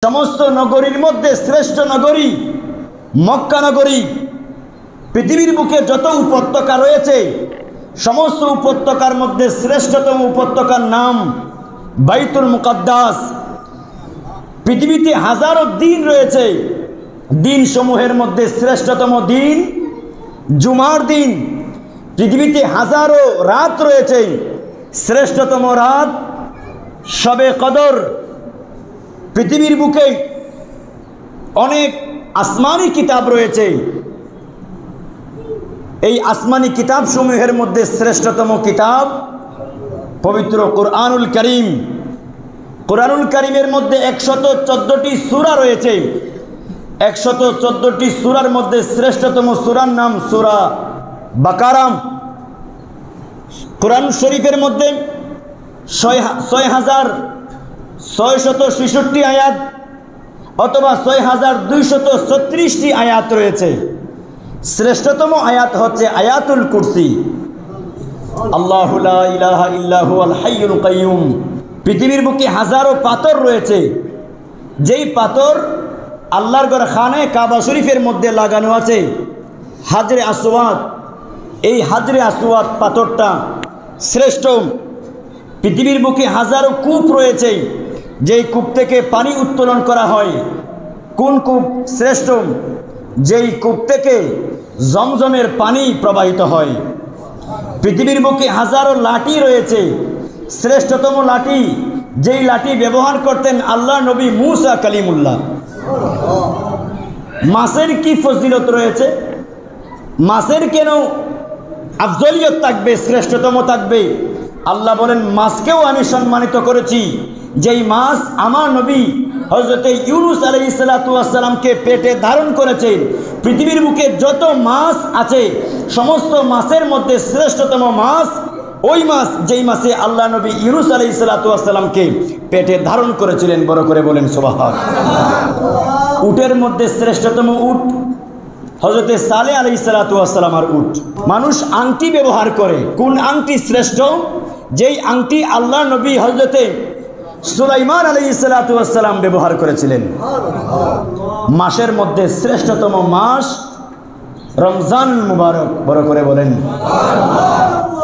সমস্ত নগরীর মধ্যে শ্রেষ্ঠ নগরী মক্কা নগরী। পৃথিবীর বুকে যত উপত্যকা রয়েছে সমস্ত উপত্যকার মধ্যে শ্রেষ্ঠতম উপত্যকার নাম বাইতুল মুকাদ্দাস। পৃথিবীতে হাজারো দিন রয়েছে, দিন সমূহের মধ্যে শ্রেষ্ঠতম দিন জুমার দিন। পৃথিবীতে হাজারো রাত রয়েছে, শ্রেষ্ঠতম রাত শবে কদর। পৃথিবীর বুকে অনেক আসমানি কিতাব রয়েছে, এই আসমানি কিতাব সমূহের মধ্যে শ্রেষ্ঠতম কিতাব পবিত্র কোরআনুল কারীম। কোরআনুল কারীমের মধ্যে 114টি সূরা রয়েছে। 114টি সূরার মধ্যে শ্রেষ্ঠতম সূরার নাম সূরা বাকারা। কোরআন শরীফের মধ্যে 6666 আয়াত অথবা 6236টি আয়াত রয়েছে। শ্রেষ্ঠতম আয়াত হচ্ছে আয়াতুল কুরসি, আল্লাহু লা ইলাহা ইল্লা হুয়াল হাইয়ুল কাইয়ুম। পৃথিবীর বুকে হাজারো পাথর রয়েছে, যেই পাথর আল্লাহর ঘর খানে কাবা শরীফের মধ্যে লাগানো আছে হাজরে আসওয়াদ। এই হাজরে আসওয়াদ পাথরটা শ্রেষ্ঠ। পৃথিবীর বুকে হাজারো কূপ রয়েছে, যেই কূপ থেকে পানি উত্তোলন করা হয়। কোন কূপ শ্রেষ্ঠ? যেই কূপ থেকে জমজমের পানি প্রবাহিত হয়। পৃথিবীর বুকে হাজারো লাঠি রয়েছে, শ্রেষ্ঠতম লাঠি যেই লাঠি ব্যবহার করতেন আল্লাহ নবী মুসা কালিমুল্লাহ। মাছের কি ফজিলত রয়েছে? মাছের কেন আফজলিয়ত থাকবে, শ্রেষ্ঠতম থাকবে? আল্লাহ বলেন মাছকেও আমি সম্মানিত করেছি, যেই মাছ আমার নবী হযরতে ইউনুস আলাইহিস সালাতু ওয়াস সালামকে পেটে ধারণ করেছেন। পৃথিবীর বুকে যত মাছ আছে সমস্ত মাছের মধ্যে শ্রেষ্ঠতম মাছ ওই মাছ যেই মাছে আল্লাহ নবী ইউনুস আলাইহিস সালাতু ওয়াস সালামকে পেটে ধারণ করেছিলেন। বড় করে বলেন সুবহানাল্লাহ। উটের মধ্যে শ্রেষ্ঠতম উট হযরতে সালেহ আলাইহিস সালাতু ওয়াস সালামের উট। মানুষ আংটি ব্যবহার করে, কোন আংটি শ্রেষ্ঠ? যেই আংটি আল্লাহ নবী হযরতে সুলাইমান আলাইহিস সালাতু ওয়াস সালাম ব্যবহার করেছিলেন। মাসের মধ্যে শ্রেষ্ঠতম মাস রমজান মুবারক। বড় করে বলেন সুবহানাল্লাহ।